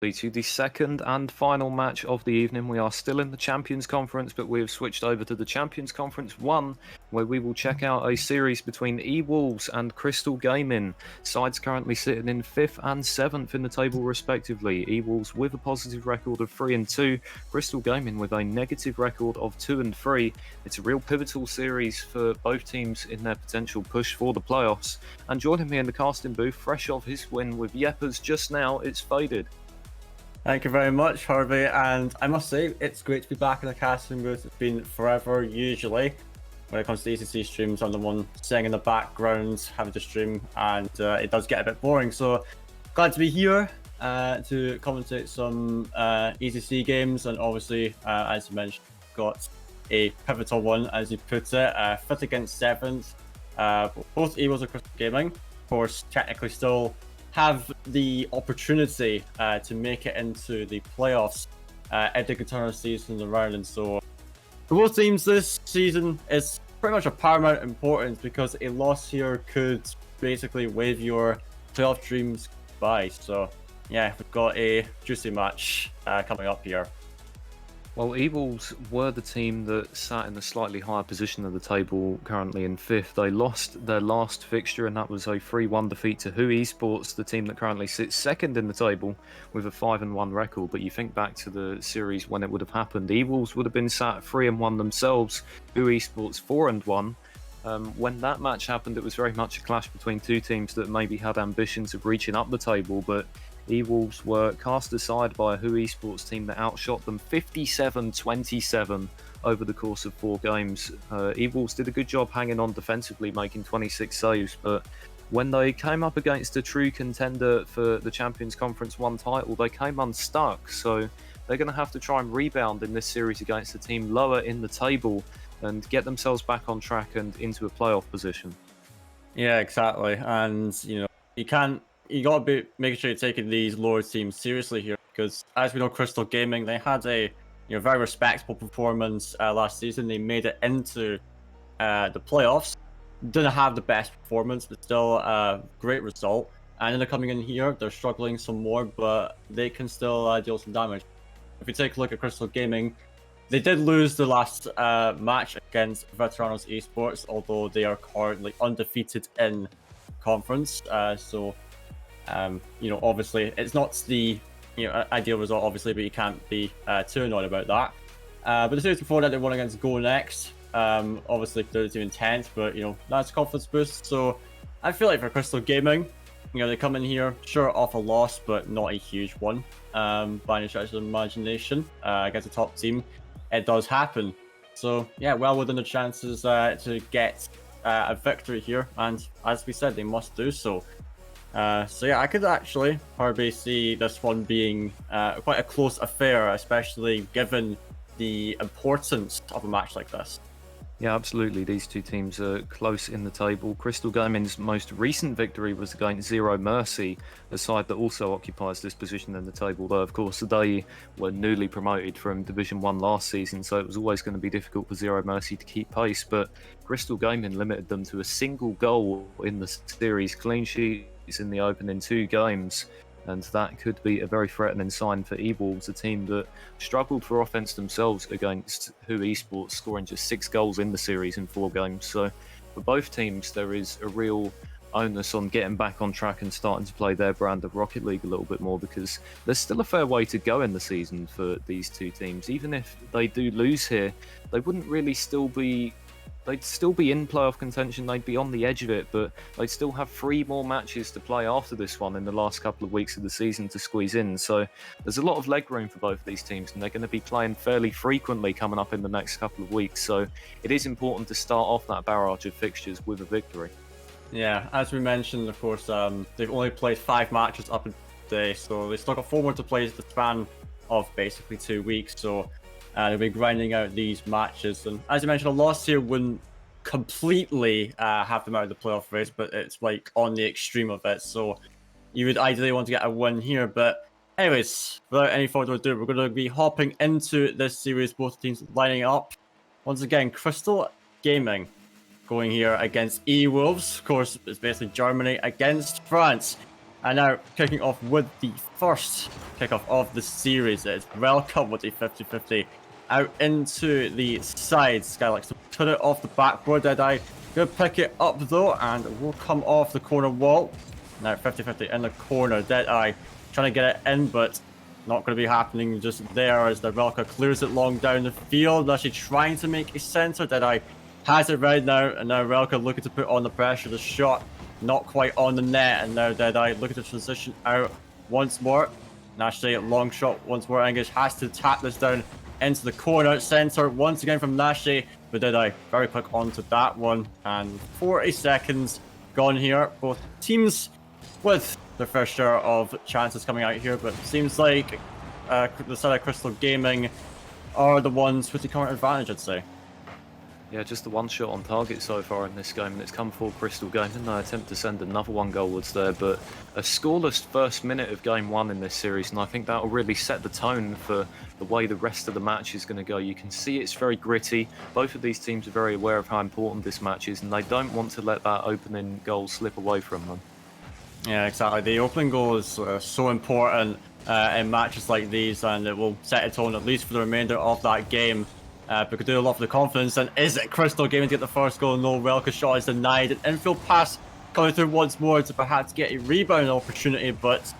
To the second and final match of the evening. We are still in the Champions Conference, but we have switched over to the Champions Conference 1, where we will check out a series between eWolves and CrystaL Gaming. Sides currently sitting in 5th and 7th in the table respectively. eWolves with a positive record of 3-2, CrystaL Gaming with a negative record of 2-3. It's a real pivotal series for both teams in their potential push for the playoffs. And joining me in the casting booth, fresh off his win with Yepers just now, it's Faded. Thank you very much, Harvey, and I must say, it's great to be back in the casting booth. It's been forever. Usually, when it comes to ECC streams, I'm the one sitting in the background, having to stream, and it does get a bit boring, so glad to be here to commentate some ECC games, and obviously, as you mentioned, got a pivotal one, as you put it, 5th against 7th, both eWolves and CrystaL Gaming, of course, technically still have the opportunity to make it into the playoffs if they can turn our season around. And so for both teams this season is pretty much of paramount importance, because a loss here could basically wave your playoff dreams by. So yeah, we've got a juicy match coming up here. Well, eWolves were the team that sat in the slightly higher position of the table, currently in 5th. They lost their last fixture, and that was a 3-1 defeat to Who Esports, the team that currently sits 2nd in the table with a 5-1 record. But you think back to the series when it would have happened, eWolves would have been sat 3-1 themselves, Who Esports 4-1. When that match happened, it was very much a clash between two teams that maybe had ambitions of reaching up the table, but eWolves were cast aside by a Who Esports team that outshot them 57-27 over the course of 4 games. eWolves did a good job hanging on defensively, making 26 saves, but when they came up against a true contender for the Champions Conference 1 title, they came unstuck, so they're going to have to try and rebound in this series against a team lower in the table and get themselves back on track and into a playoff position. Yeah, exactly. And, you gotta be making sure you're taking these lower teams seriously here, because as we know, CrystaL Gaming, they had a very respectable performance last season. They made it into the playoffs. Didn't have the best performance, but still a great result. And then they're coming in here, they're struggling some more, but they can still deal some damage. If you take a look at CrystaL Gaming, they did lose the last match against Veteranos Esports, although they are currently undefeated in conference. Obviously, it's not the ideal result, obviously, but you can't be too annoyed about that. But the series before that, they won against Go Next. Obviously, they're doing 10th, but that's a confidence boost. So I feel like for CrystaL Gaming, they come in here, sure, off a loss, but not a huge one by any stretch of the imagination against a top team. It does happen. So yeah, well within the chances to get a victory here, and as we said, they must do so. So yeah, I could actually probably see this one being quite a close affair, especially given the importance of a match like this. Yeah, absolutely. These two teams are close in the table. CrystaL Gaming's most recent victory was against Zero Mercy, a side that also occupies this position in the table, though of course they were newly promoted from Division 1 last season, so it was always going to be difficult for Zero Mercy to keep pace, but CrystaL Gaming limited them to a single goal in the series, clean sheets in the opening 2 games. And that could be a very threatening sign for eWolves, a team that struggled for offense themselves against Who Esports, scoring just 6 goals in the series in 4 games. So for both teams, there is a real onus on getting back on track and starting to play their brand of Rocket League a little bit more, because there's still a fair way to go in the season for these two teams. Even if they do lose here, they wouldn't really they'd still be in playoff contention, they'd be on the edge of it, but they'd still have 3 more matches to play after this one in the last couple of weeks of the season to squeeze in. So there's a lot of leg room for both of these teams, and they're going to be playing fairly frequently coming up in the next couple of weeks. So it is important to start off that barrage of fixtures with a victory. Yeah, as we mentioned, of course, they've only played 5 matches up until today, so they still got 4 more to play in the span of basically 2 weeks. So they'll be grinding out these matches, and as you mentioned, a loss here wouldn't completely have them out of the playoff race, but it's like on the extreme of it. So you would ideally want to get a win here. But anyways, without any further ado, we're going to be hopping into this series. Both teams lining up once again. CrystaL Gaming going here against eWolves. Of course, it's basically Germany against France. And now kicking off with the first kickoff of the series. It's Welcome with the 50-50 out into the side. Sky likes to put it off the backboard. Deadeye gonna pick it up though, and will come off the corner wall. Now 50-50 in the corner. Deadeye trying to get it in, but not going to be happening just there as the Relka clears it long down the field. Actually trying to make a center. Deadeye has it right now, and now Relka looking to put on the pressure. The shot not quite on the net, and now Deadeye looking to transition out once more. And actually, long shot once more. English has to tap this down into the corner. Center once again from Nashi, but Deadeye very quick onto that one. And 40 seconds gone here. Both teams with their fair share of chances coming out here, but it seems like the side of CrystaL Gaming are the ones with the current advantage, I'd say. Yeah, just the one shot on target so far in this game, and it's come for CrystaL Gaming. They attempt to send another one goalwards there, but a scoreless first minute of game one in this series, and I think that will really set the tone for the way the rest of the match is going to go. You can see it's very gritty. Both of these teams are very aware of how important this match is, and they don't want to let that opening goal slip away from them. Yeah, exactly. The opening goal is so important in matches like these, and it will set a tone at least for the remainder of that game. Because they do a lot for the confidence. And is it CrystaL Gaming to get the first goal? No, Relka's shot is denied. An infield pass coming through once more to perhaps get a rebound opportunity, but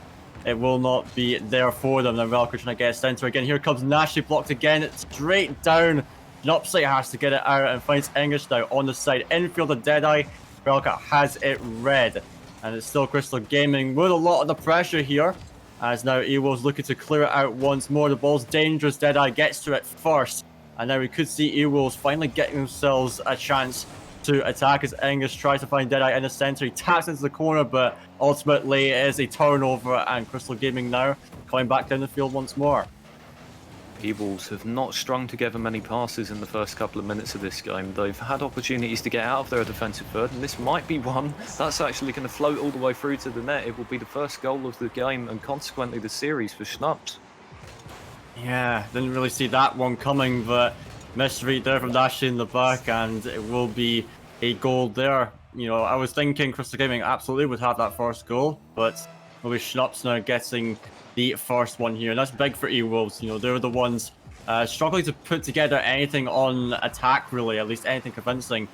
it will not be there for them. Then Relka trying to get a center again. Here comes Nashi, blocked again. It's straight down. Nopsite has to get it out and finds English now on the side. Infield of Deadeye. Relka has it red. And it's still CrystaL Gaming with a lot of the pressure here. As now eWolves looking to clear it out once more. The ball's dangerous. Deadeye gets to it first. And now we could see eWolves finally getting themselves a chance to attack as English tries to find Deadeye in the center. He taps into the corner, but ultimately it is a turnover, and CrystaL Gaming now coming back down the field once more. eWolves have not strung together many passes in the first couple of minutes of this game. They've had opportunities to get out of their defensive third, and this might be one that's actually going to float all the way through to the net. It will be the first goal of the game and consequently the series for Schnaps. Yeah, didn't really see that one coming, but misread there from Nashi in the back, and it will be a goal there. You know, I was thinking CrystaL Gaming absolutely would have that first goal, but maybe Schnaps now getting the first one here, and that's big for eWolves. You know, they're the ones struggling to put together anything on attack, really, at least anything convincing.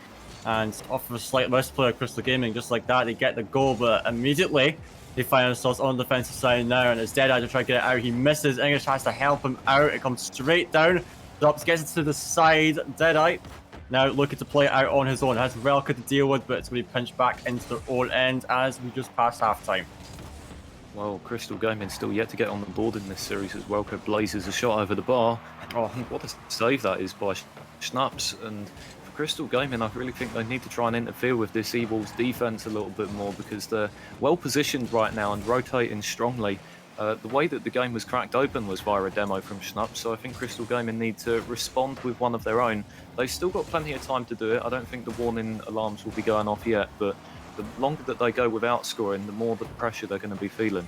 And off of a slight misplay of CrystaL Gaming, just like that, they get the goal, but immediately they find themselves on the defensive side now, and it's Deadeye to try to get it out. He misses. English has to help him out. It comes straight down. Drops, gets it to the side. Deadeye now looking to play it out on his own. Has Relka to deal with, but it's going to be pinched back into their own end as we just pass half-time. Well, CrystaL Gaming still yet to get on the board in this series as Welker blazes a shot over the bar. Oh, what a save that is by Schnaps. And for CrystaL Gaming, I really think they need to try and interfere with this eWolves defense a little bit more, because they're well positioned right now and rotating strongly. The way that the game was cracked open was via a demo from Schnaps, so I think CrystaL Gaming need to respond with one of their own. They've still got plenty of time to do it. I don't think the warning alarms will be going off yet, but the longer that they go without scoring, the more the pressure they're going to be feeling.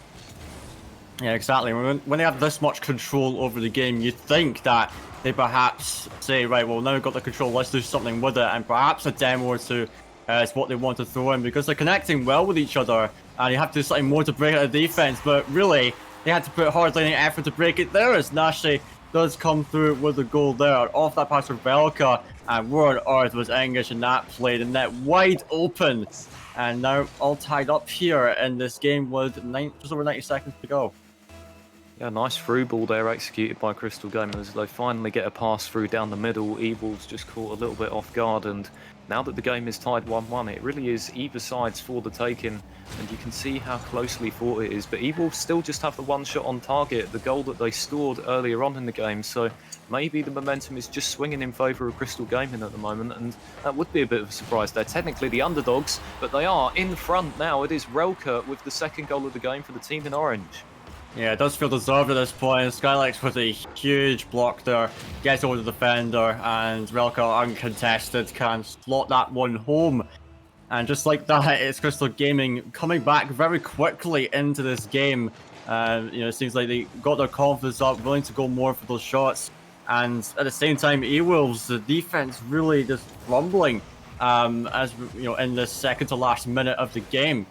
Yeah, exactly. When they have this much control over the game, you'd think that they perhaps say, right, well, now we've got the control, let's do something with it, and perhaps a demo or two is what they want to throw in, because they're connecting well with each other, and you have to do something more to break out the defense, but really, they had to put hardly any effort to break it there, as Nashi does come through with the goal there. Off that pass for Velka, and where on earth was English in that play? The net wide open, and now all tied up here in this game with just over 90 seconds to go. Yeah, nice through ball there executed by CrystaL Gaming as they finally get a pass through down the middle. eWolves just caught a little bit off guard, and now that the game is tied 1-1, it really is either sides for the taking, and you can see how closely fought it is. But eWolves still just have the one shot on target, the goal that they scored earlier on in the game, so maybe the momentum is just swinging in favour of CrystaL Gaming at the moment, and that would be a bit of a surprise. They're technically the underdogs, but they are in front now. It is Relka with the second goal of the game for the team in orange. Yeah, it does feel deserved at this point. Skylex with a huge block there, gets over the defender, and Relka uncontested can slot that one home. And just like that, it's CrystaL Gaming coming back very quickly into this game. You know, it seems like they got their confidence up, willing to go more for those shots. And at the same time, eWolves, the defense really just rumbling as you know, in the second to last minute of the game.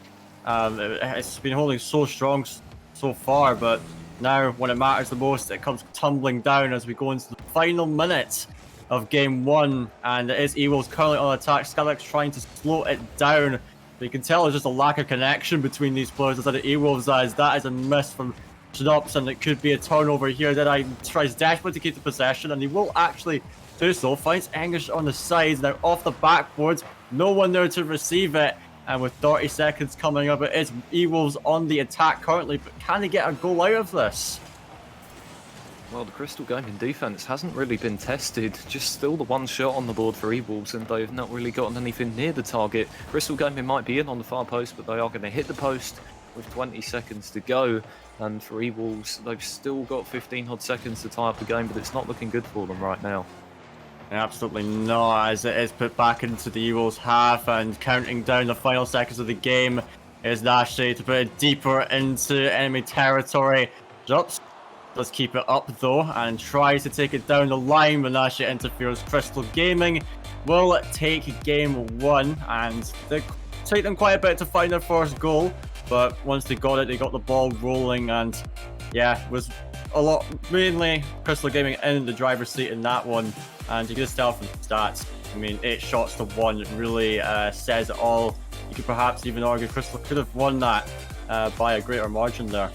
It's been holding so strong so far, but now when it matters the most, it comes tumbling down as we go into the final minutes of game one, and it is eWolves currently on attack. CrystaL trying to slow it down. But you can tell there's just a lack of connection between these players as eWolves as that is a miss from Schnups, and it could be a turnover here. That I tries desperately to keep the possession, and he will actually do so. Finds English on the sides, now off the backboards. No one there to receive it. And with 30 seconds coming up, it is eWolves on the attack currently, but can he get a goal out of this? Well, the CrystaL Gaming defense hasn't really been tested, just still the one shot on the board for eWolves, and they've not really gotten anything near the target. CrystaL Gaming might be in on the far post, but they are going to hit the post with 20 seconds to go. And for eWolves, they've still got 15 odd seconds to tie up the game, but it's not looking good for them right now. Absolutely not, as it is put back into the eWolves half, and counting down the final seconds of the game is Nashi to put it deeper into enemy territory. Drops, does keep it up though, and tries to take it down the line, but Nashi interferes. CrystaL Gaming will take game one, and they take them quite a bit to find their first goal, but once they got it, they got the ball rolling, and yeah, was a lot, mainly CrystaL Gaming in the driver's seat in that one. And you can just tell from the stats, I mean, 8 shots to 1 really says it all. You could perhaps even argue CrystaL could have won that by a greater margin there.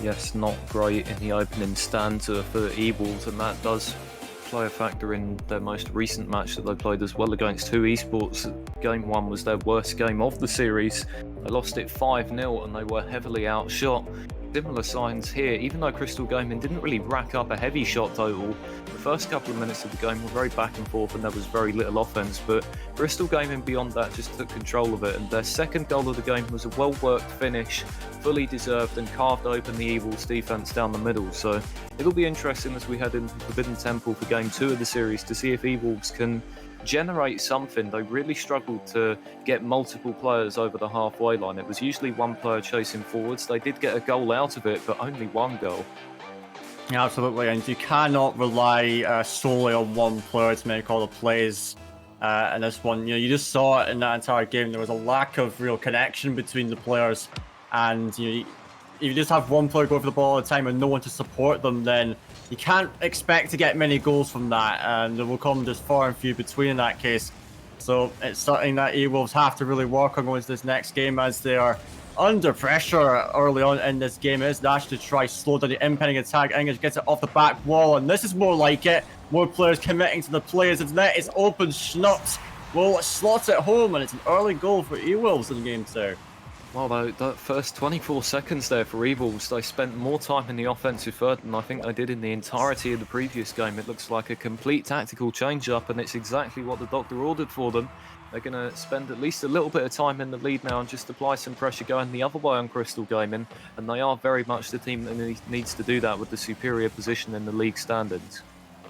Yes, not great in the opening stanza for eWolves, and that does play a factor in their most recent match that they played as well against 2esports. Game 1 was their worst game of the series. They lost it 5-0 and they were heavily outshot. Similar signs here, even though CrystaL Gaming didn't really rack up a heavy shot total. The first couple of minutes of the game were very back and forth and there was very little offense, but CrystaL Gaming beyond that just took control of it, and their second goal of the game was a well-worked finish, fully deserved, and carved open the eWolves defense down the middle. So it'll be interesting as we head into Forbidden Temple for game 2 of the series to see if eWolves can generate something. They really struggled to get multiple players over the halfway line. It was usually one player chasing forwards. They did get a goal out of it, but only one goal. Yeah, absolutely, and you cannot rely solely on one player to make all the plays in this one. You just saw it in that entire game. There was a lack of real connection between the players, and if you just have one player go for the ball all the time and no one to support them, then you can't expect to get many goals from that, and there will come just far and few between in that case. So it's something that eWolves have to really work on going into this next game, as they are under pressure early on in this game. It is Nash to try slow down the impending attack. English gets it off the back wall, and this is more like it. More players committing to the players. Its net is open. Schnups will slot it home, and it's an early goal for eWolves in game 2. Well, that first 24 seconds there for eWolves, they spent more time in the offensive third than I think they did in the entirety of the previous game. It looks like a complete tactical change-up, and it's exactly what the doctor ordered for them. They're going to spend at least a little bit of time in the lead now and just apply some pressure going the other way on CrystaL Gaming, and they are very much the team that needs to do that with the superior position in the league standards.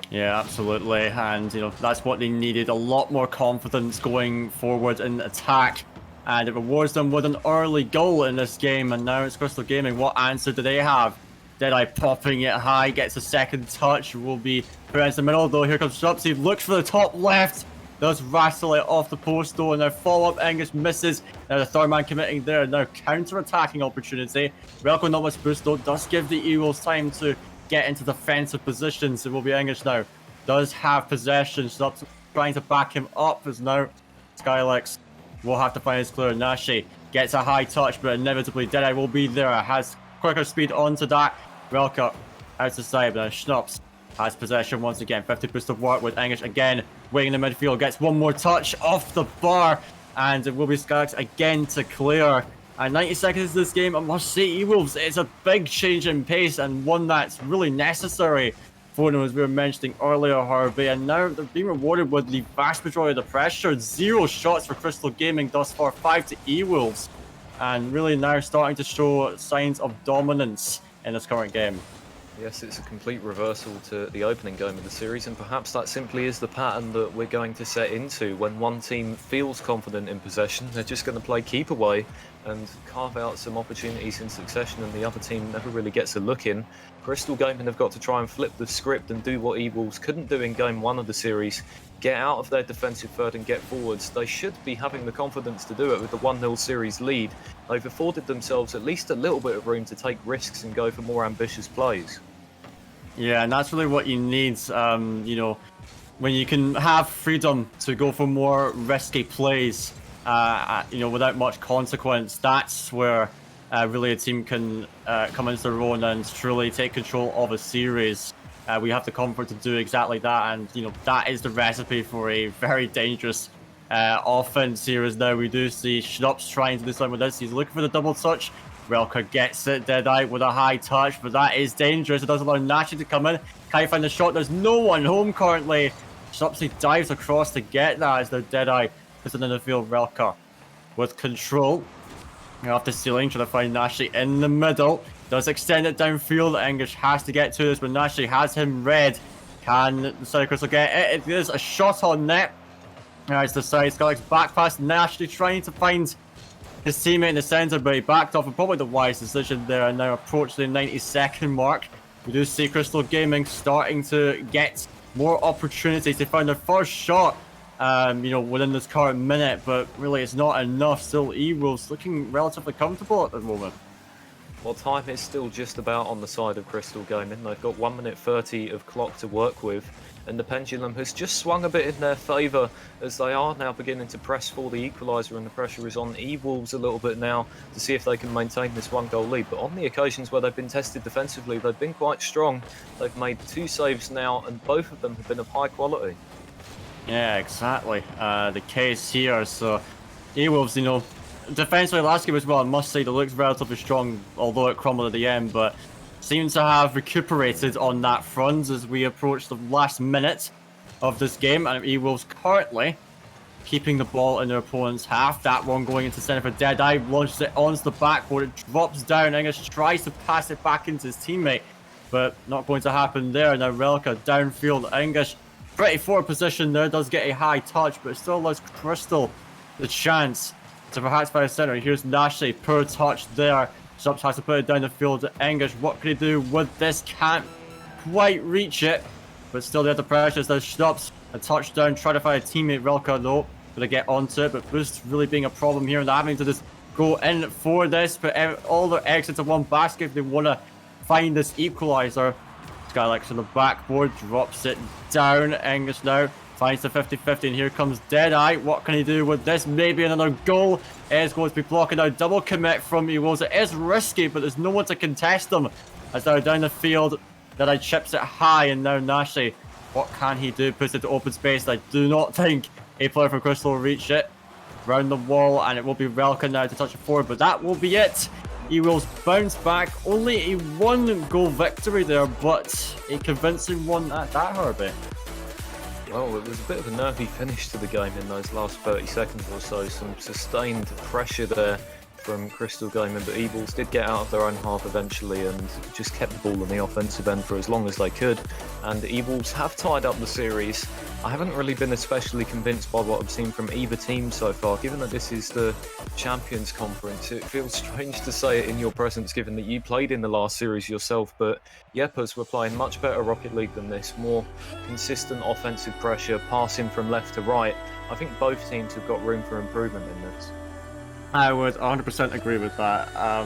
Yeah, absolutely, and that's what they needed, a lot more confidence going forward in attack. And it rewards them with an early goal in this game. And now it's CrystaL Gaming. What answer do they have? Deadeye popping it high, gets a second touch. Will be put into the middle, though. Here comes Schnups. He looks for the top left. Does wrestle it off the post, though. And now follow-up English misses. Now the third man committing there. Now counter-attacking opportunity. Relko not much boost, though. Does give the eWolves time to get into defensive positions. It will be English now. Does have possession. Schnups trying to back him up as now Skylex will have to find his clear. Nashi gets a high touch, but inevitably Deadeye will be there. Has quicker speed onto that. Relka out to side, but Schnups has possession once again. 50 boost of work with English again. Waiting in the midfield, gets one more touch off the bar, and it will be Skaggs again to clear. And 90 seconds of this game, I must say, eWolves, it's a big change in pace, and one that's really necessary for them, as we were mentioning earlier, Harvey, and now they're being rewarded with the vast majority of the pressure. 0 shots for CrystaL Gaming thus far, 5 to eWolves, and really now starting to show signs of dominance in this current game. Yes, it's a complete reversal to the opening game of the series, and perhaps that simply is the pattern that we're going to set into. When one team feels confident in possession, they're just going to play keep away, and carve out some opportunities in succession, and the other team never really gets a look in. CrystaL Gaming have got to try and flip the script and do what eWolves couldn't do in game 1 of the series. Get out of their defensive third and get forwards. They should be having the confidence to do it with the 1-0 series lead. They've afforded themselves at least a little bit of room to take risks and go for more ambitious plays. Yeah, and that's really what you need, you know, when you can have freedom to go for more risky plays, you know, without much consequence. That's where really a team can come into their own and truly take control of a series. We have the comfort to do exactly that, and you know that is the recipe for a very dangerous offense here. As now we do see Schnups trying to do something with this. He's looking for the double touch. Relka gets it, Deadeye with a high touch, but that is dangerous. It doesn't allow Nashi to come in. Can he find the shot? There's no one home currently. Schnups dives across to get that as the Deadeye puts it in the field. Relka with control. Off the ceiling, trying to find Nashi in the middle. Does extend it downfield. English has to get to this, but Nashi has him red. Can the side CrystaL get it? It is a shot on net. As the side Skylex back pass. Nashi trying to find his teammate in the center, but he backed off, and probably the wise decision there. And now approach the 90-second mark. We do see CrystaL Gaming starting to get more opportunities. They found their first shot, you know, within this current minute, but really it's not enough. Still, eWolves looking relatively comfortable at the moment. Well, time is still just about on the side of CrystaL Gaming. They've got 1 minute 30 of clock to work with, and the pendulum has just swung a bit in their favour as they are now beginning to press for the equaliser, and the pressure is on eWolves a little bit now to see if they can maintain this 1-goal lead. But on the occasions where they've been tested defensively, they've been quite strong. They've made 2 saves now, and both of them have been of high quality. Yeah, exactly. The case here. So, eWolves, you know, defensively last game as well, I must say, they looked relatively strong, although it crumbled at the end, but seems to have recuperated on that front as we approach the last minute of this game. And eWolves currently keeping the ball in their opponent's half. That one going into center for Deadeye, launches it onto the backboard, it drops down. English tries to pass it back into his teammate, but not going to happen there. Now Relka downfield. English pretty forward position there, does get a high touch, but it still allows CrystaL the chance to perhaps find a center. Here's Nashi, poor touch there. Schnups has to put it down the field to English. What can he do with this? Can't quite reach it, but still there the pressure. There's Schnups, a touchdown, try to find a teammate. Relka though, gonna get onto it, but boost really being a problem here, and they're having to just go in for this, put all their eggs into one basket if they want to find this equalizer. Skylex on the backboard, drops it down. English now finds the 50-50, and here comes Deadeye. What can he do with this? Maybe another goal. Is going to be blocking now. Double commit from eWolves. It is risky, but there's no one to contest them. As they're down the field, Deadeye chips it high, and now Nashi, what can he do? Puts it to open space. I do not think a player from CrystaL will reach it. Round the wall, and it will be Relka now to touch it forward, but that will be it. eWolves bounce back. Only a 1-goal victory there, but a convincing one at that, Herbie. Well, it was a bit of a nervy finish to the game in those last 30 seconds or so. Some sustained pressure there from CrystaL Gaming, but eWolves did get out of their own half eventually and just kept the ball on the offensive end for as long as they could. And eWolves have tied up the series. I haven't really been especially convinced by what I've seen from either team so far. Given that this is the Champions Conference, it feels strange to say it in your presence, given that you played in the last series yourself. But Yepers were playing much better Rocket League than this. More consistent offensive pressure, passing from left to right. I think both teams have got room for improvement in this. I would 100% agree with that. I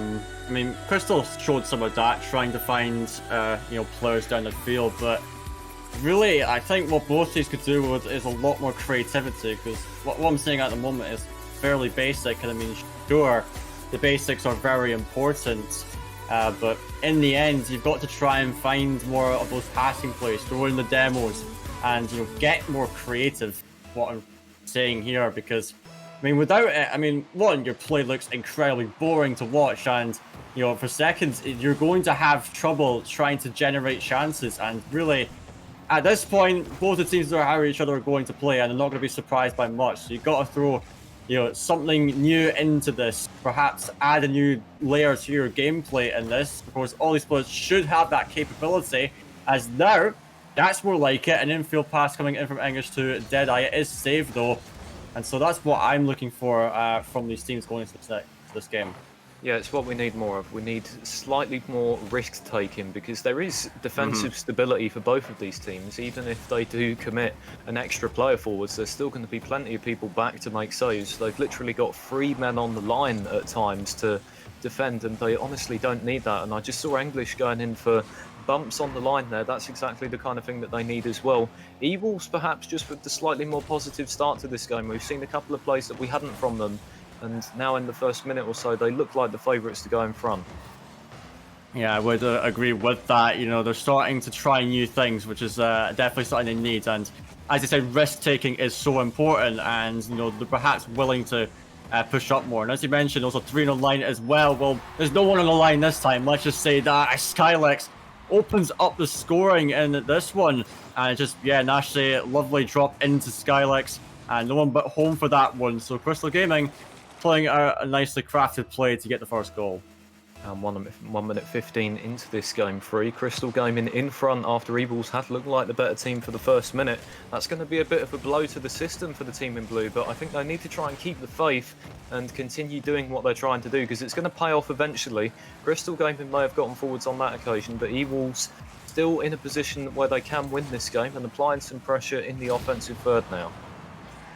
mean, CrystaL showed some of that, trying to find you know, players down the field, but really, I think what both teams could do is a lot more creativity, because what I'm saying at the moment is fairly basic, and I mean, sure, the basics are very important, but in the end, you've got to try and find more of those passing plays, throw in the demos, and you know, get more creative. What I'm saying here, because I mean, without it, I mean, one, your play looks incredibly boring to watch, and you know, for seconds, you're going to have trouble trying to generate chances. And really, at this point, both the teams know how each other are going to play, and they're not going to be surprised by much. So you've got to throw, you know, something new into this. Perhaps add a new layer to your gameplay in this. Of course, all these players should have that capability. As now, that's more like it. An infield pass coming in from English to Deadeye. It is saved though. And so that's what I'm looking for from these teams going into the set. to this game. Yeah, it's what we need more of. We need slightly more risk-taking because there is defensive stability for both of these teams. Even if they do commit an extra player forwards, there's still going to be plenty of people back to make saves. They've literally got 3 men on the line at times to defend, and they honestly don't need that. And I just saw English going in for bumps on the line there. That's exactly the kind of thing that they need as well. eWolves perhaps just with the slightly more positive start to this game. We've seen a couple of plays that we hadn't from them. And now in the first minute or so, they look like the favourites to go in front. Yeah, I would agree with that. You know, they're starting to try new things, which is definitely something they need. And as I said, risk-taking is so important, and, you know, they're perhaps willing to push up more. And as you mentioned, also 3 on the line as well. Well, there's no one on the line this time. Let's just say that Skylex opens up the scoring in this one. And just, yeah, Nasty, lovely drop into Skylex. And no one but home for that one. So CrystaL Gaming playing a nicely crafted play to get the first goal. And 1 minute 15 into this game 3. CrystaL Gaming in front after eWolves had looked like the better team for the first minute. That's going to be a bit of a blow to the system for the team in blue, but I think they need to try and keep the faith and continue doing what they're trying to do because it's going to pay off eventually. CrystaL Gaming may have gotten forwards on that occasion, but eWolves still in a position where they can win this game and applying some pressure in the offensive third now.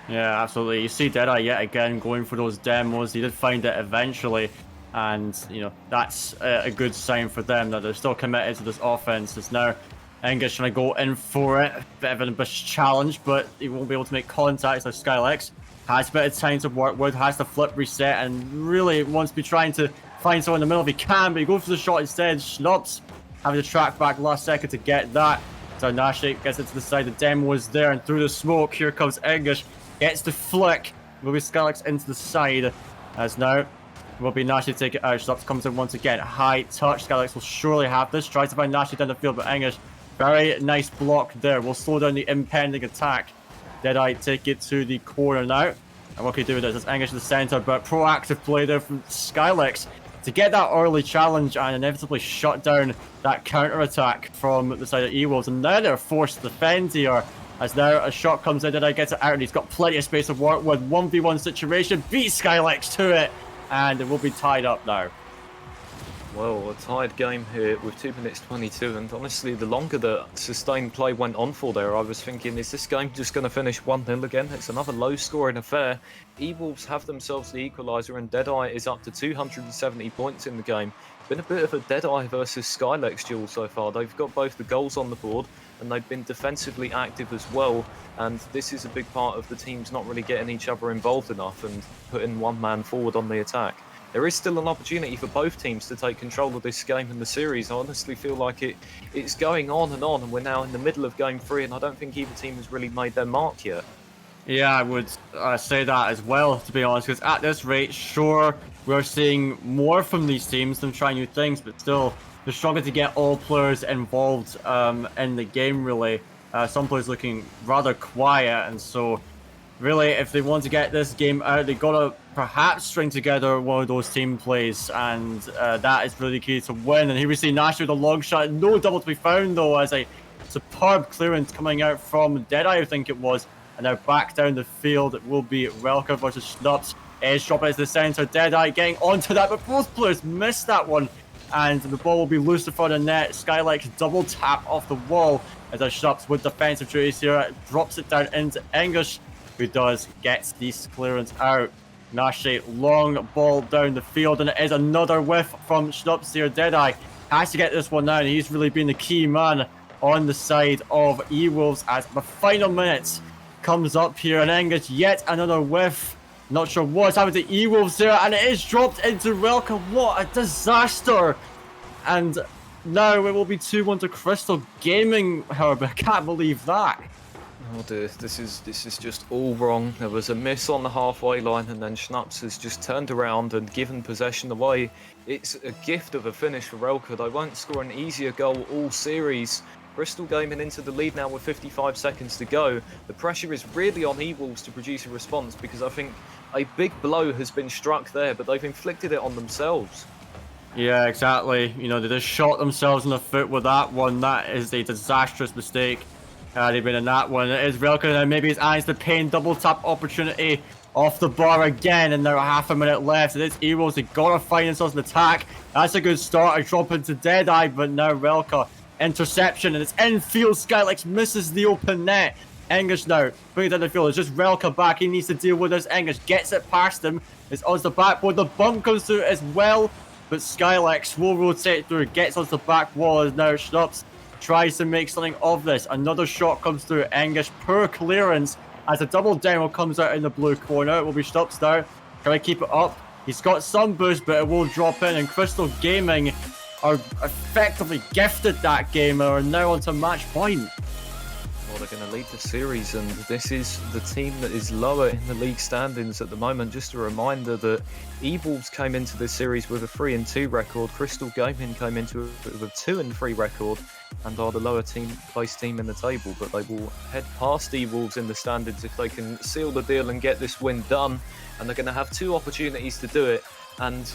Yeah, absolutely. You see Deadeye yet again going for those demos. He did find it eventually. And, you know, that's a good sign for them that they're still committed to this offense. It's now English trying to go in for it. Bit of an ambitious challenge, but he won't be able to make contact. So Skylex has a bit of time to work with, has the flip reset, and really wants to be trying to find someone in the middle if he can, but he goes for the shot instead. Schnups having to track back last second to get that. So Nashi gets it to the side. The demo is there, and through the smoke, here comes English. Gets the flick. Will be Skylex into the side. As now will be Nashi to take it out. Schnups comes in once again. High touch. Skylex will surely have this. Tries to find Nashi down the field, but English, very nice block there. Will slow down the impending attack. Deadeye take it to the corner now. And what can he do with this? It's English in the centre, but proactive play there from Skylex to get that early challenge and inevitably shut down that counter-attack from the side of eWolves. And now they're forced to defend here. As now a shot comes in, Deadeye gets it out, and he's got plenty of space to work with. 1v1 situation, beats Skylex to it, and it will be tied up now. Well, a tied game here with 2 minutes 22, and honestly, the longer the sustained play went on for there, I was thinking, is this game just going to finish 1-0 again? It's another low-scoring affair. eWolves have themselves the equaliser, and Deadeye is up to 270 points in the game. Been a bit of a Deadeye versus Skylex duel so far. They've got both the goals on the board, and they've been defensively active as well, and this is a big part of the teams not really getting each other involved enough and putting one man forward on the attack. There is still an opportunity for both teams to take control of this game in the series. I honestly feel like it's going on, and we're now in the middle of game 3, and I don't think either team has really made their mark yet. Yeah, I would say that as well, to be honest, because at this rate, sure, we're seeing more from these teams, them trying new things, but still, they're struggling to get all players involved in the game, really. Some players looking rather quiet, and so really, if they want to get this game out, they've got to perhaps string together one of those team plays, and that is really key to win. And here we see Nash with a long shot. No double to be found, though, as a superb clearance coming out from Deadeye, I think it was. And now back down the field, it will be Relka versus Schnups. Edge drop into the centre. Deadeye getting onto that, but both players missed that one. And the ball will be loose in front of net. Skylex double tap off the wall as Schnups with defensive duties here. Drops it down into English, who gets this clearance out. Nashi, long ball down the field, and it is another whiff from Schnups here. Deadeye has to get this one now, and he's really been the key man on the side of eWolves as the final minutes comes up here, and English yet another whiff. Not sure what's happened to eWolves there, and it is dropped into Relka. What a disaster! And now it will be 2-1 to CrystaL Gaming, however. I can't believe that. Oh dear, this is just all wrong. There was a miss on the halfway line, and then Schnups has just turned around and given possession away. It's a gift of a finish for Relka. They won't score an easier goal all series. CrystaL Gaming into the lead now with 55 seconds to go. The pressure is really on eWolves to produce a response, because I think a big blow has been struck there, but they've inflicted it on themselves. Yeah, exactly. You know, they just shot themselves in the foot with that one. That is a disastrous mistake. They've been in that one. It is Relka, and maybe his eyes the pain double tap opportunity. off the bar again, and now half a minute left. And it's eWolves, they gotta find themselves an attack. That's a good start. A drop into Deadeye, but now Relka interception, and it's infield. Skylex misses the open net. English now bring it down the field. It's just Relka back. He needs to deal with this. English gets it past him. It's on the backboard. The bump comes through as well, but Skylex will rotate through. Gets onto the back wall as now Schnups tries to make something of this. Another shot comes through. English, poor clearance as a double down comes out in the blue corner. It will be Schnups now. Try to keep it up. He's got some boost, but it will drop in. And CrystaL Gaming are effectively gifted that game and are now onto match point. Well, they're going to lead the series, and this is the team that is lower in the league standings at the moment. Just a reminder that eWolves came into this series with a 3-2 record. CrystaL Gaming came into it with a 2-3 record and are the lower placed team in the table, but they will head past eWolves in the standings if they can seal the deal and get this win done. And they're going to have 2 opportunities to do it. And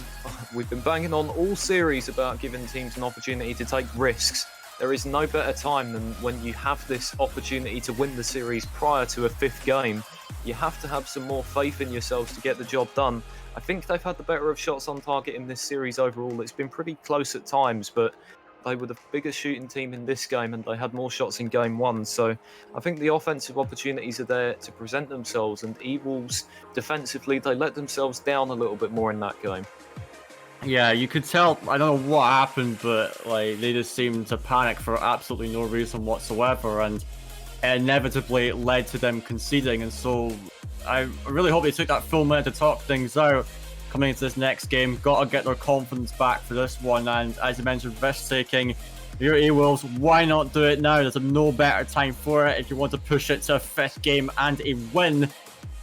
we've been banging on all series about giving teams an opportunity to take risks. There is no better time than when you have this opportunity to win the series prior to a 5th game. You have to have some more faith in yourselves to get the job done. I think they've had the better of shots on target in this series overall. It's been pretty close at times, but they were the bigger shooting team in this game and they had more shots in game 1. So I think the offensive opportunities are there to present themselves, and eWolves defensively, they let themselves down a little bit more in that game. Yeah, you could tell, I don't know what happened, but like they just seemed to panic for absolutely no reason whatsoever, and inevitably it led to them conceding. And so I really hope they took that full minute to talk things out coming into this next game. Gotta get their confidence back for this one, and as you mentioned, risk-taking. Your eWolves, why not do it now? There's no better time for it if you want to push it to a 5th game and a win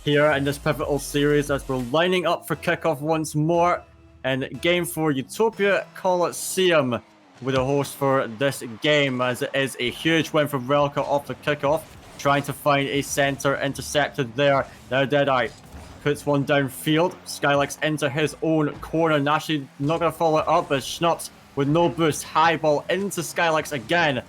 here in this pivotal series, as we're lining up for kickoff once more. And game 4, Utopia Coliseum with a host for this game, as it is a huge win for Relka off the kickoff, trying to find a center intercepted there. Now Deadeye puts one downfield. Skylex into his own corner. Nashi not going to follow it up, as Schnups with no boost. High ball into Skylex again,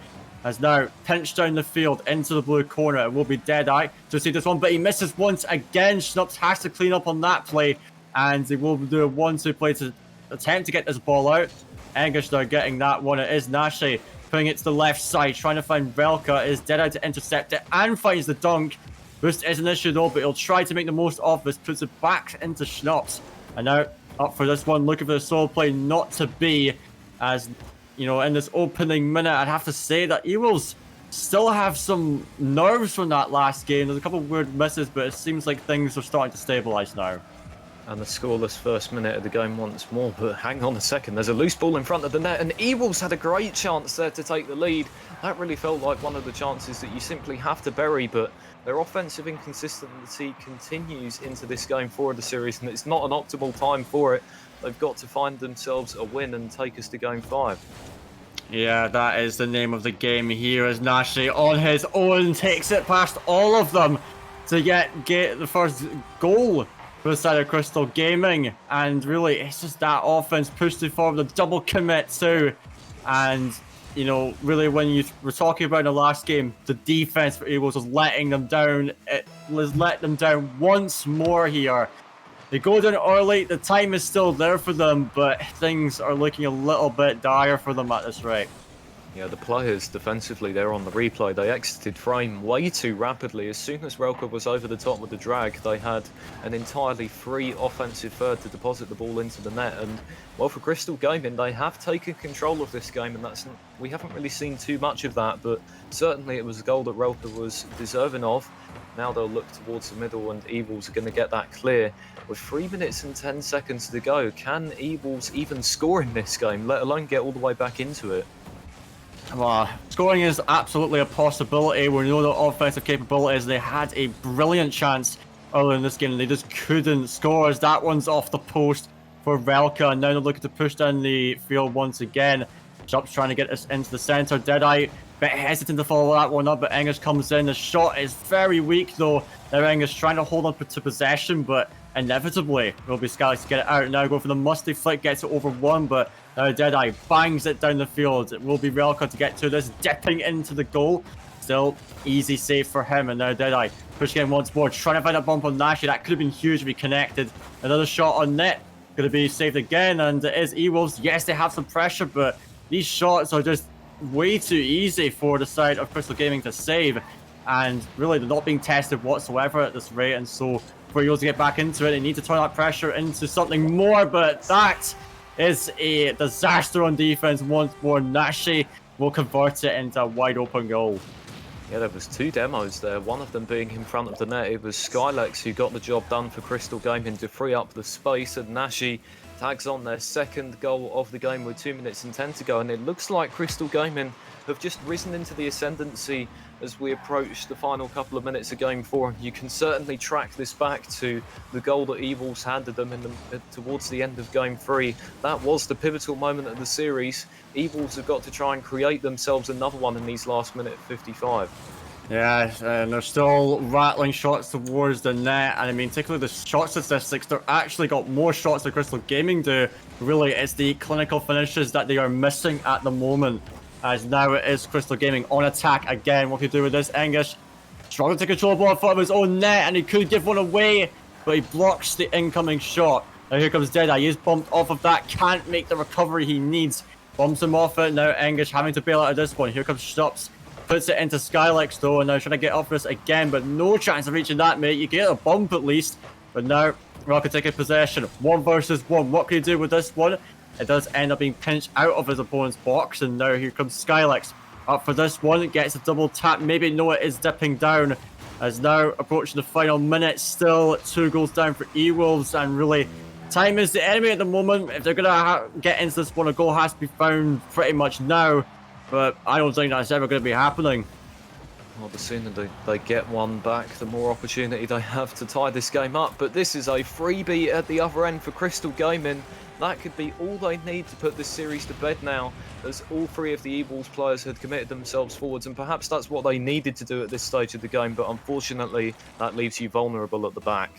as now pinched down the field into the blue corner. It will be Deadeye to see this one, but he misses once again. Schnups has to clean up on that play, and they will do a 1-2 play to attempt to get this ball out. English now getting that one. It is Nashi putting it to the left side, trying to find Relka. It is Deadeye to intercept it and finds the dunk. Boost is an issue though, but he'll try to make the most of this. Puts it back into Schnups. And now up for this one, looking for the solo play, not to be. As, you know, in this opening minute, I'd have to say that eWolves still have some nerves from that last game. There's a couple of weird misses, but it seems like things are starting to stabilize now. And the scoreless first minute of the game once more, but hang on a second, there's a loose ball in front of the net, and eWolves had a great chance there to take the lead. That really felt like one of the chances that you simply have to bury, but their offensive inconsistency continues into this game 4 of the series, and it's not an optimal time for it. They've got to find themselves a win and take us to game 5. Yeah, that is the name of the game here, as Nashi on his own takes it past all of them to get the first goal for the side of CrystaL Gaming. And really, it's just that offense pushed it forward, the double commit too. And, you know, really when you were talking about in the last game, the defense for eWolves was letting them down. It was let them down once more here. They go down early, the time is still there for them, but things are looking a little bit dire for them at this rate. Yeah, the players defensively, they're on the replay. They exited frame way too rapidly. As soon as Relka was over the top with the drag, they had an entirely free offensive third to deposit the ball into the net. And, well, for CrystaL Gaming, they have taken control of this game, and we haven't really seen too much of that, but certainly it was a goal that Relka was deserving of. Now they'll look towards the middle, and eWolves are going to get that clear. With 3 minutes and 10 seconds to go, can eWolves even score in this game, let alone get all the way back into it? Well, scoring is absolutely a possibility. We know the offensive capabilities. They had a brilliant chance earlier in this game, and they just couldn't score, as that one's off the post for Relka. And now they're looking to push down the field once again. Jumps trying to get this into the center. Deadeye, bit hesitant to follow that one up, but English comes in. The shot is very weak though. Now English trying to hold on to possession, but inevitably will be Skylex to get it out. Now go for the musty flick, gets it over one, but now Deadeye bangs it down the field. It will be Relka to get to this, dipping into the goal. Still easy save for him, and now Deadeye pushing in once more, trying to find a bump on Nashi. That could have been huge if he connected. Another shot on net, going to be saved again, and it is eWolves. Yes, they have some pressure, but these shots are just way too easy for the side of CrystaL Gaming to save, and really they're not being tested whatsoever at this rate. And so for eWolves to get back into it, they need to turn that pressure into something more, but that is a disaster on defense once more. Nashi will convert it into a wide open goal. Yeah, there was 2 demos there, one of them being in front of the net. It was Skylex who got the job done for CrystaL Gaming to free up the space, and Nashi tags on their second goal of the game with 2 minutes and 10 to go, and it looks like CrystaL Gaming have just risen into the ascendancy as we approach the final couple of minutes of Game 4. You can certainly track this back to the goal that eWolves handed them towards the end of Game 3. That was the pivotal moment of the series. eWolves have got to try and create themselves another one in these last minute 55. Yeah, and they're still rattling shots towards the net, and I mean, particularly the shot statistics, they're actually got more shots than CrystaL Gaming do. Really, it's the clinical finishes that they are missing at the moment, as now it is CrystaL Gaming on attack again. What can he do with this? English struggling to control the ball in front of his own net, and he could give one away, but he blocks the incoming shot. Now here comes Deadeye. He is bumped off of that, can't make the recovery he needs. Bumps him off it. Now English having to bail out of this one. Here comes Stubbs. Puts it into Skylex though, and now trying to get off this again, but no chance of reaching that, mate. You get a bump at least, but now Rocket taking possession. 1 versus 1. What can he do with this one? It does end up being pinched out of his opponent's box, and now here comes Skylex up for this one. Gets a double tap. Maybe no, it is dipping down. As now approaching the final minute, still 2 goals down for eWolves, and really time is the enemy at the moment. If they're gonna get into this one, a goal has to be found pretty much now. But I don't think that's ever going to be happening. Well, the sooner they get one back, the more opportunity they have to tie this game up. But this is a freebie at the other end for CrystaL Gaming. That could be all they need to put this series to bed now, as all 3 of the eWolves players had committed themselves forwards, and perhaps that's what they needed to do at this stage of the game, but unfortunately that leaves you vulnerable at the back.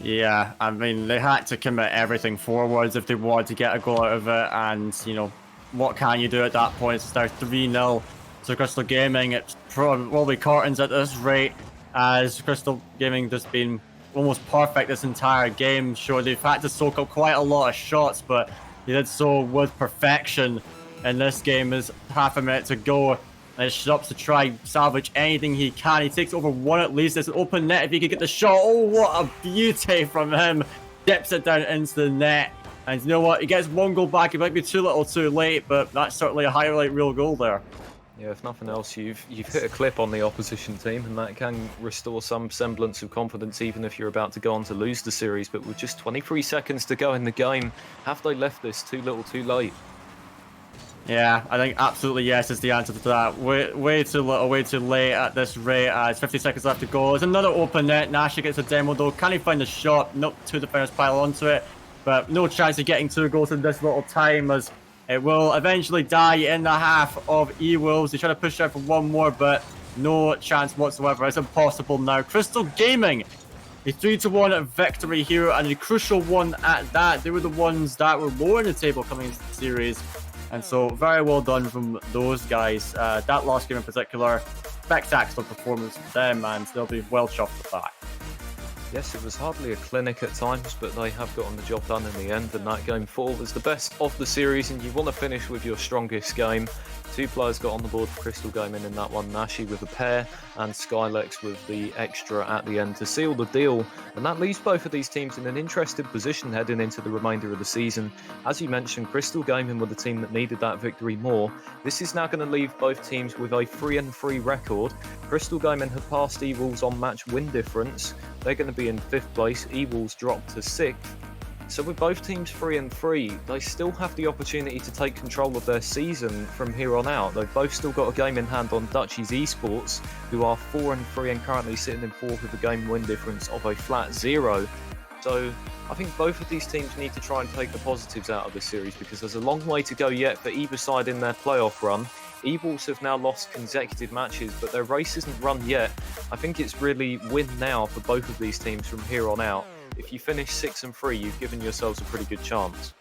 Yeah, I mean, they had to commit everything forwards if they wanted to get a goal out of it, and, you know, what can you do at that point? It's now 3-0 to CrystaL Gaming. It's probably curtains at this rate, as CrystaL Gaming just been almost perfect this entire game. Sure, they've had to soak up quite a lot of shots, but they did so with perfection in this game. There's half a minute to go, and it's Stubbs to try salvage anything he can. He takes over 1 at least. It's an open net if he could get the shot. Oh, what a beauty from him. Dips it down into the net. And you know what? He gets 1 goal back. It might be too little too late, but that's certainly a highlight reel goal there. Yeah, if nothing else, you've hit a clip on the opposition team, and that can restore some semblance of confidence even if you're about to go on to lose the series. But with just 23 seconds to go in the game, have they left this too little too late? Yeah, I think absolutely yes is the answer to that. Way too little, way too late at this rate. It's 50 seconds left to go. There's another open net. Nashi gets a demo though. Can he find the shot? Nope, 2 defenders pile onto it. But no chance of getting 2 goals in this little time, as it will eventually die in the half of eWolves. They try to push out for 1 more, but no chance whatsoever. It's impossible now. CrystaL Gaming, a 3-1 victory here, and a crucial one at that. They were the ones that were lower in the table coming into the series, and so very well done from those guys. That last game in particular, spectacular performance from them, and they'll be well chuffed with that. Yes, it was hardly a clinic at times, but they have gotten the job done in the end, and that Game 4 was the best of the series, and you want to finish with your strongest game. 2 players got on the board for CrystaL Gaming in that one, Nashi with a pair, and Skylex with the extra at the end to seal the deal, and that leaves both of these teams in an interesting position heading into the remainder of the season. As you mentioned, CrystaL Gaming were the team that needed that victory more. This is now going to leave both teams with a 3-3 record. CrystaL Gaming have passed eWolves on match win difference. They're going to be in 5th place. eWolves dropped to 6th. So with both teams 3-3, they still have the opportunity to take control of their season from here on out. They've both still got a game in hand on Dutchies Esports, who are 4-3 and currently sitting in 4th with a game win difference of a flat 0. So I think both of these teams need to try and take the positives out of this series, because there's a long way to go yet for either side in their playoff run. eWolves have now lost consecutive matches, but their race isn't run yet. I think it's really win now for both of these teams from here on out. If you finish 6-3, you've given yourselves a pretty good chance.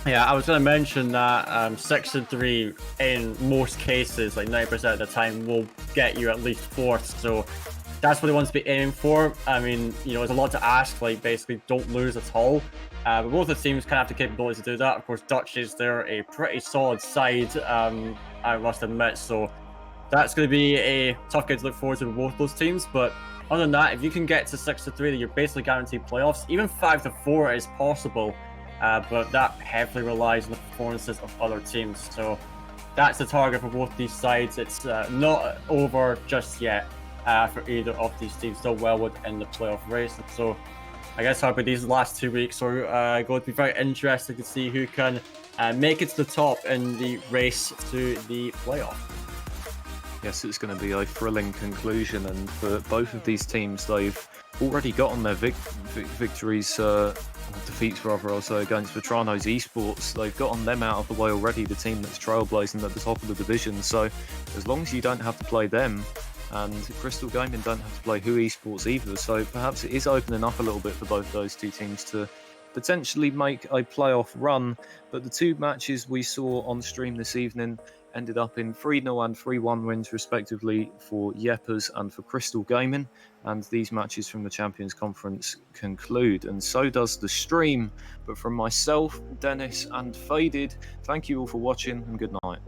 Yeah, I was going to mention that 6-3 in most cases, like 90% of the time, will get you at least fourth. So that's what he wants to be aiming for. I mean, you know, it's a lot to ask. Like, basically, don't lose at all. But both the teams kind of have the capability to do that. Of course, Dutch they're a pretty solid side, I must admit. So that's going to be a tough game to look forward to with both those teams. But other than that, if you can get to 6-3, then you're basically guaranteed playoffs. Even 5-4 is possible, but that heavily relies on the performances of other teams. So that's the target for both these sides. It's not over just yet for either of these teams. Still well within the playoff race. And so I guess Harvey, these last 2 weeks are going to be very interesting to see who can make it to the top in the race to the playoff. Yes, it's going to be a thrilling conclusion, and for both of these teams, they've already gotten their victories, defeats rather, also against Vetrano's esports. They've gotten them out of the way already, the team that's trailblazing at the top of the division. So as long as you don't have to play them, and CrystaL Gaming don't have to play Who Esports either, so perhaps it is opening up a little bit for both those two teams to potentially make a playoff run. But the two matches we saw on stream this evening ended up in 3-0 and 3-1 wins respectively for Yepers and for CrystaL Gaming, and these matches from the Champions Conference conclude, and so does the stream. But from myself, Dennis and Faded, thank you all for watching, and good night.